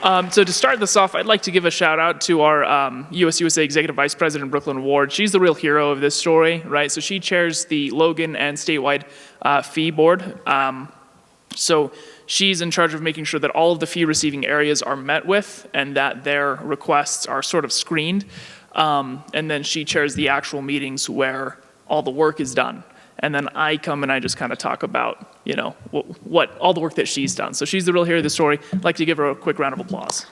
So to start this off, I'd like to give a shout out to our USUSA Executive Vice President, Brooklyn Ward. She's the real hero of this story, right? So she chairs the Logan and statewide fee board. So she's in charge of making sure that all of the fee receiving areas are met with and that their requests are sort of screened. And then she chairs the actual meetings where all the work is done. And then I come and I just kind of talk about, you know, what all the work that she's done. So she's the real hero of the story. I'd like to give her a quick round of applause.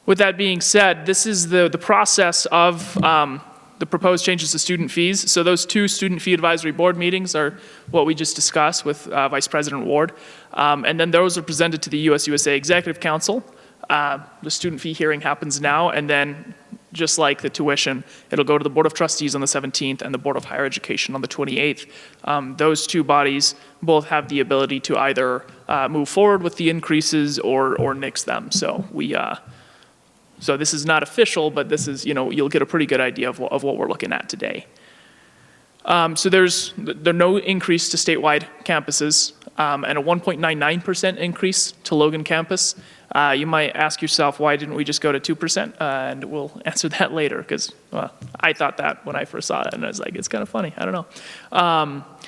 With that being said, this is the process of the proposed changes to student fees. So those 2 student fee advisory board meetings are what we just discussed with Vice President Ward. And then those are presented to the USUSA Executive Council. The student fee hearing happens now, and then just like the tuition, it'll go to the Board of Trustees on the 17th and the Board of Higher Education on the 28th. Those 2 bodies both have the ability to either move forward with the increases or nix them. So so this is not official, but this is, you know, you'll get a pretty good idea of what we're looking at today. So there's no increase to statewide campuses and a 1.99% increase to Logan campus. You might ask yourself, why didn't we just go to 2%? And we'll answer that later, because I thought that when I first saw it, and I was like, it's kind of funny, I don't know.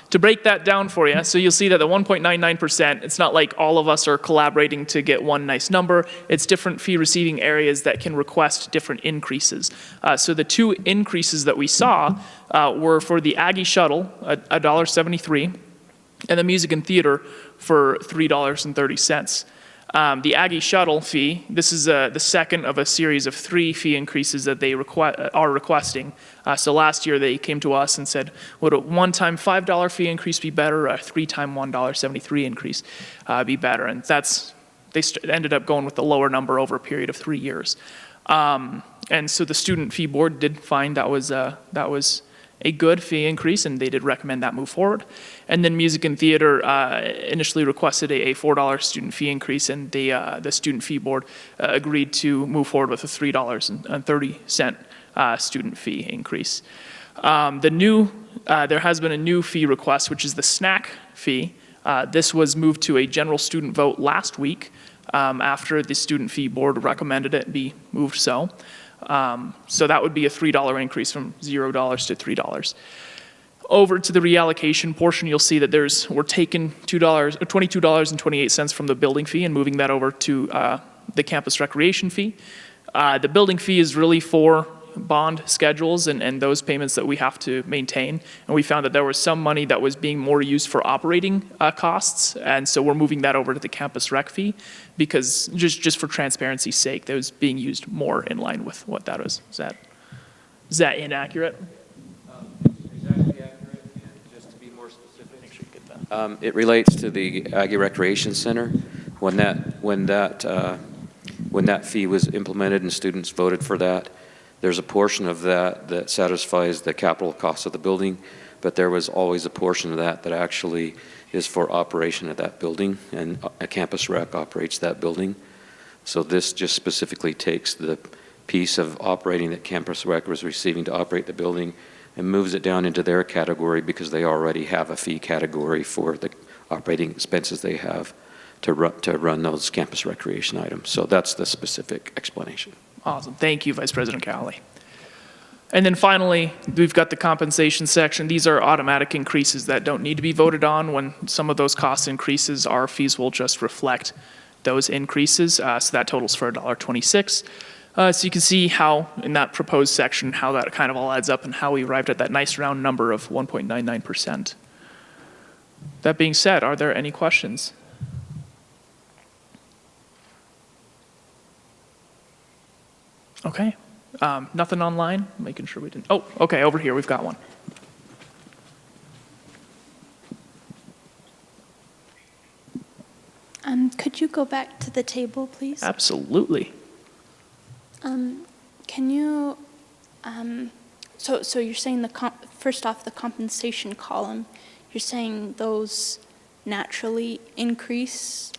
To break that down for you, so you'll see that the 1.99%, it's not like all of us are collaborating to get one nice number. It's different fee receiving areas that can request different increases. So the 2 increases that we saw were for the Aggie Shuttle, $1.73, and the Music and Theater for $3.30. The Aggie Shuttle fee, this is the second of a series of 3 fee increases that they are requesting. So last year they came to us and said, would a one-time $5 fee increase be better, or a 3-time $1.73 increase be better? And they ended up going with the lower number over a period of 3 years. And so the Student Fee Board did find that was a good fee increase, and they did recommend that move forward. And then Music and Theater initially requested a $4 student fee increase, and the Student Fee Board agreed to move forward with a $3.30 student fee increase. There has been a new fee request, which is the snack fee. This was moved to a general student vote last week after the Student Fee Board recommended it be moved so. So that would be a $3 increase from $0 to $3. Over to the reallocation portion, you'll see that we're taking $22.28 from the building fee and moving that over to the campus recreation fee. The building fee is really for bond schedules and those payments that we have to maintain. And we found that there was some money that was being more used for operating costs. And so we're moving that over to the campus rec fee because just for transparency's sake, that was being used more in line with what that was. Is that inaccurate? Exactly accurate, and just to be more specific, make sure you get that. It relates to the Aggie Recreation Center. When that fee was implemented and students voted for that, there's a portion of that satisfies the capital cost of the building, but there was always a portion of that actually is for operation of that building, and a campus rec operates that building. So this just specifically takes the piece of operating that campus rec was receiving to operate the building and moves it down into their category because they already have a fee category for the operating expenses they have to run those campus recreation items. So that's the specific explanation. Awesome. Thank you, Vice President Cowley. And then finally, we've got the compensation section. These are automatic increases that don't need to be voted on. When some of those cost increases, our fees will just reflect those increases. So that totals for $1.26. So you can see how, in that proposed section, how that kind of all adds up and how we arrived at that nice round number of 1.99%. That being said, are there any questions? Okay, nothing online, making sure we didn't. Oh, okay, over here, we've got one. Could you go back to the table, please? Absolutely. Can you, so you're saying first off, the compensation column, you're saying those naturally increase?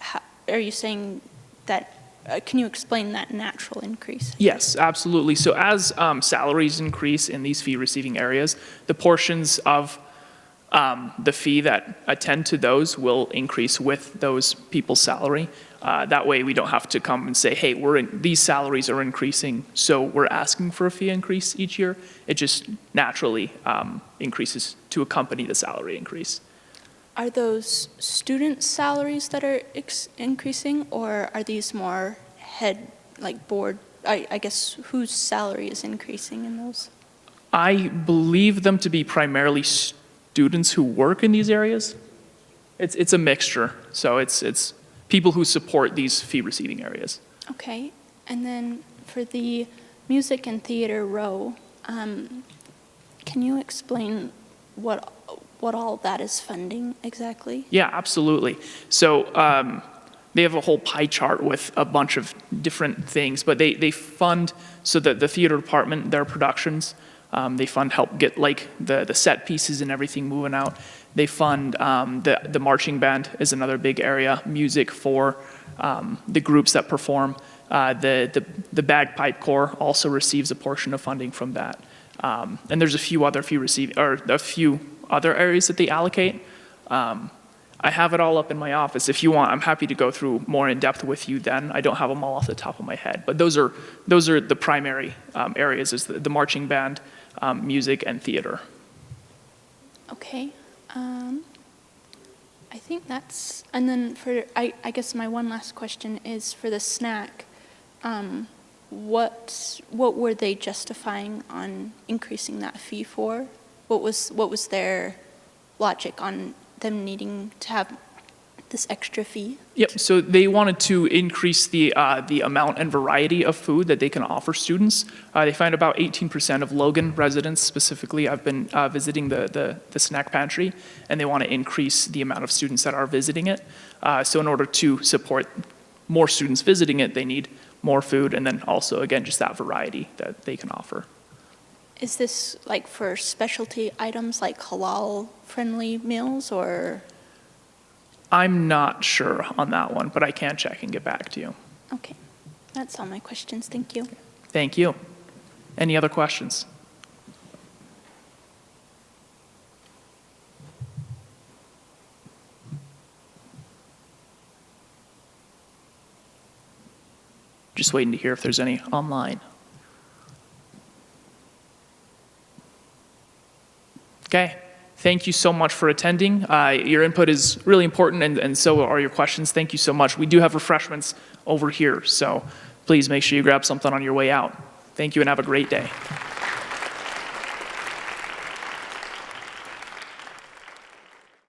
Are you saying that? Can you explain that natural increase? Yes, absolutely. So as salaries increase in these fee-receiving areas, the portions of the fee that attend to those will increase with those people's salary. That way, we don't have to come and say, hey, these salaries are increasing, so we're asking for a fee increase each year. It just naturally increases to accompany the salary increase. Are those student salaries that are increasing, or are these more board, I guess, whose salary is increasing in those? I believe them to be primarily students who work in these areas. It's a mixture, so it's people who support these fee-receiving areas. Okay, and then for the music and theater row, can you explain what all that is funding exactly? Yeah, absolutely. So they have a whole pie chart with a bunch of different things, but they fund, so that the theater department, their productions, they fund help get like the set pieces and everything moving out. They fund the marching band is another big area, music for the groups that perform. The bagpipe corps also receives a portion of funding from that. And there's a few other areas that they allocate. I have it all up in my office. If you want, I'm happy to go through more in depth with you then. I don't have them all off the top of my head, but those are the primary areas, is the marching band, music, and theater. Okay. I think that's, and then I guess my one last question is for the snack. What were they justifying on increasing that fee for? What was their logic on them needing to have this extra fee? Yep, so they wanted to increase the amount and variety of food that they can offer students. They find about 18% of Logan residents specifically have been visiting the snack pantry, and they want to increase the amount of students that are visiting it. So in order to support more students visiting it, they need more food, and then also, again, just that variety that they can offer. Is this like for specialty items like halal-friendly meals, or? I'm not sure on that one, but I can check and get back to you. Okay, that's all my questions. Thank you. Thank you. Any other questions? Just waiting to hear if there's any online. Okay. Thank you so much for attending. Your input is really important, and so are your questions. Thank you so much. We do have refreshments over here, so please make sure you grab something on your way out. Thank you and have a great day.